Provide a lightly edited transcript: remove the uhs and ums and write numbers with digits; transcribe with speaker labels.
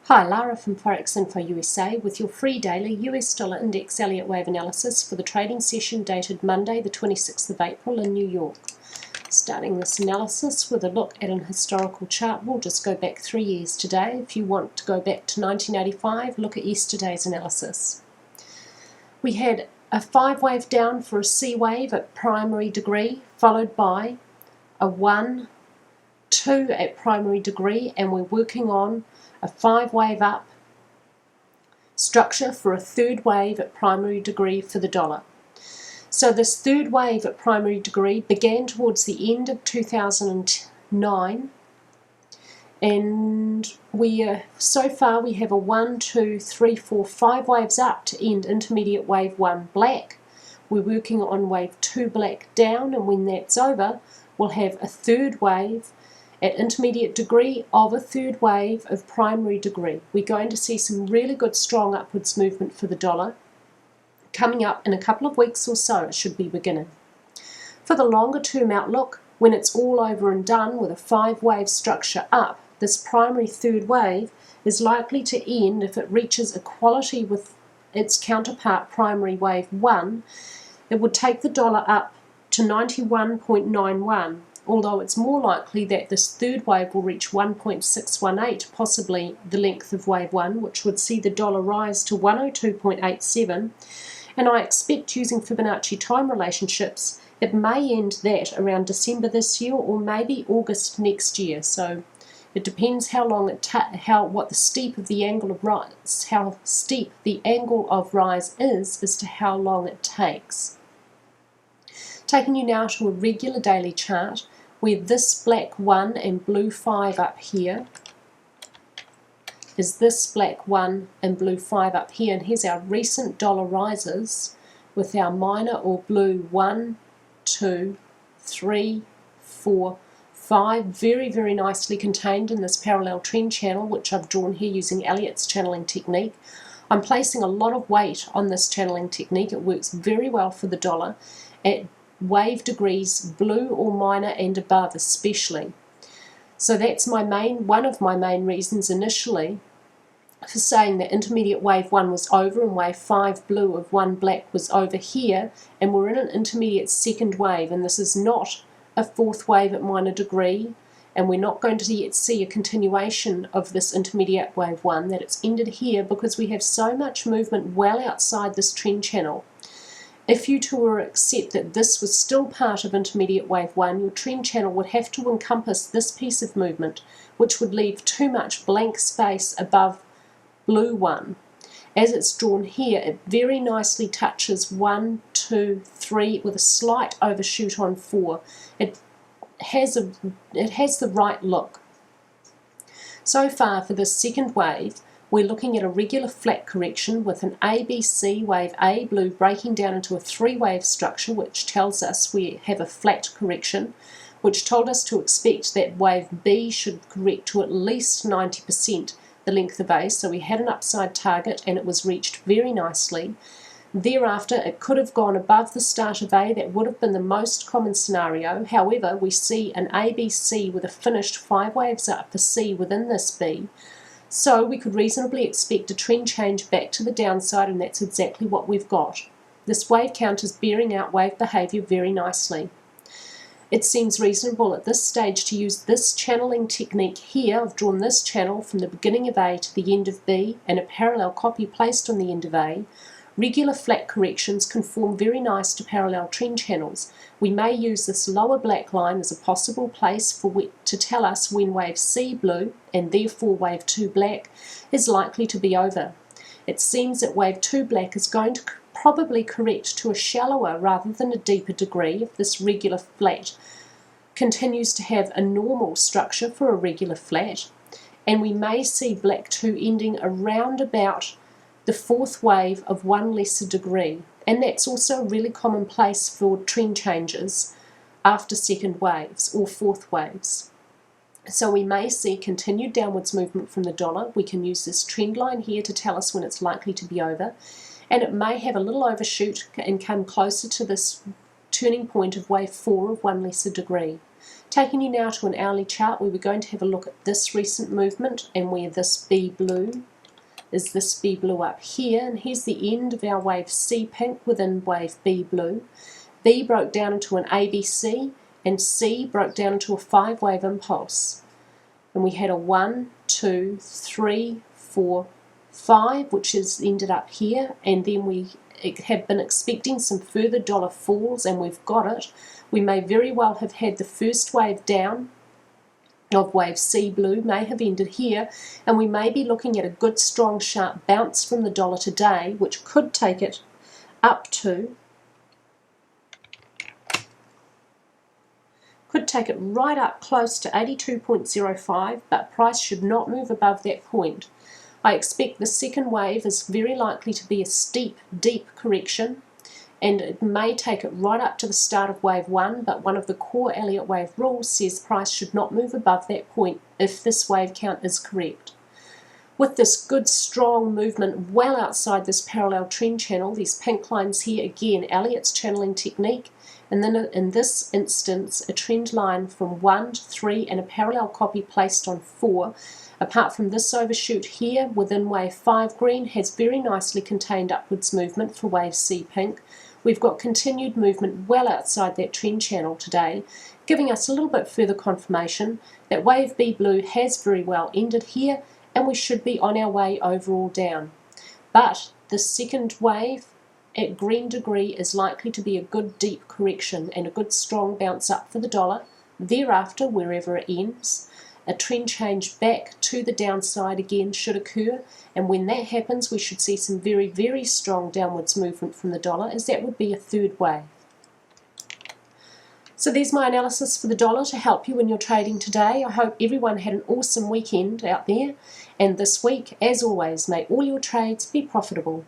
Speaker 1: Hi, Lara from Forex Info USA with your free daily US dollar index Elliott wave analysis for the trading session dated Monday the 26th of April in New York. Starting this analysis with a look at an historical chart, we'll just go back 3 years today. If you want to go back to 1985, look at yesterday's analysis. We had a 5 wave down for a C wave at primary degree, followed by a 1, 2 at primary degree, and we're working on a 5 wave up structure for a third wave at primary degree for the dollar. So this third wave at primary degree began towards the end of 2009, and so far we have a 1, 2, 3, 4, 5 waves up to end intermediate wave 1 black. We're working on wave 2 black down, and when that's over we'll have a third wave at intermediate degree of a third wave of primary degree. We're going to see some really good strong upwards movement for the dollar coming up in a couple of weeks or so. It should be beginning. For the longer term outlook, when it's all over and done with a 5 wave structure up, this primary third wave is likely to end if it reaches equality with its counterpart primary wave 1. It would take the dollar up to 91.91. although it's more likely that this third wave will reach 1.618, possibly the length of wave 1, which would see the dollar rise to 102.87, and I expect, using Fibonacci time relationships, it may end that around December this year or maybe August next year. So it depends how long what the steep of the angle of rise, how steep the angle of rise is as to how long it takes. Taking you now to a regular daily chart, where this black 1 and blue 5 up here is this black 1 and blue 5 up here, and here's our recent dollar rises with our minor or blue 1, 2, 3, 4, 5, very nicely contained in this parallel trend channel, which I've drawn here using Elliott's channeling technique. I'm placing a lot of weight on this channeling technique. It works very well for the dollar at wave degrees blue or minor and above especially. So that's one of my main reasons initially for saying that intermediate wave 1 was over and wave 5 blue of 1 black was over here, and we're in an intermediate second wave, and this is not a fourth wave at minor degree, and we're not going to yet see a continuation of this intermediate wave 1, that it's ended here because we have so much movement well outside this trend channel. If you to accept that this was still part of intermediate wave 1, your trend channel would have to encompass this piece of movement, which would leave too much blank space above blue 1. As it's drawn here, it very nicely touches 1, 2, 3 with a slight overshoot on 4. It has the right look. So far for this second wave, we're looking at a regular flat correction with an ABC wave A blue breaking down into a 3-wave structure, which tells us we have a flat correction, which told us to expect that wave B should correct to at least 90% the length of A. So we had an upside target and it was reached very nicely. Thereafter, it could have gone above the start of A. That would have been the most common scenario. However, we see an ABC with a finished 5 waves up for C within this B. So we could reasonably expect a trend change back to the downside, and that's exactly what we've got. This wave count is bearing out wave behaviour very nicely. It seems reasonable at this stage to use this channeling technique here. I've drawn this channel from the beginning of A to the end of B and a parallel copy placed on the end of A. Regular flat corrections can form very nice to parallel trend channels. We may use this lower black line as a possible place to tell us when wave C blue, and therefore wave 2 black, is likely to be over. It seems that wave 2 black is going to probably correct to a shallower rather than a deeper degree if this regular flat continues to have a normal structure for a regular flat, and we may see black 2 ending around about the 4th wave of 1 lesser degree, and that's also a really common place for trend changes after second waves or 4th waves. So we may see continued downwards movement from the dollar. We can use this trend line here to tell us when it's likely to be over, and it may have a little overshoot and come closer to this turning point of wave 4 of 1 lesser degree. Taking you now to an hourly chart where we're going to have a look at this recent movement and where this B blue is this B blue up here, and here's the end of our wave C pink within wave B blue. B broke down into an ABC and C broke down into a 5-wave impulse. And we had a 1, 2, 3, 4, 5, which has ended up here, and then we have been expecting some further dollar falls, and we've got it. We may very well have had the first wave down of wave C blue may have ended here, and we may be looking at a good strong sharp bounce from the dollar today, which could take it up to, could take it right up close to 82.05, but price should not move above that point. I expect the second wave is very likely to be a steep, deep correction, and it may take it right up to the start of wave 1, but one of the core Elliott wave rules says price should not move above that point if this wave count is correct. With this good strong movement well outside this parallel trend channel, these pink lines here, again Elliott's channeling technique, and then in this instance a trend line from 1 to 3 and a parallel copy placed on 4. Apart from this overshoot here within wave 5 green has very nicely contained upwards movement for wave C pink. We've got continued movement well outside that trend channel today, giving us a little bit further confirmation that wave B blue has very well ended here, and we should be on our way overall down. But the second wave at green degree is likely to be a good deep correction and a good strong bounce up for the dollar. Thereafter, wherever it ends, a trend change back to the downside again should occur, and when that happens we should see some very, very strong downwards movement from the dollar, as that would be a third wave. So there's my analysis for the dollar to help you in your trading today. I hope everyone had an awesome weekend out there, and this week, as always, may all your trades be profitable.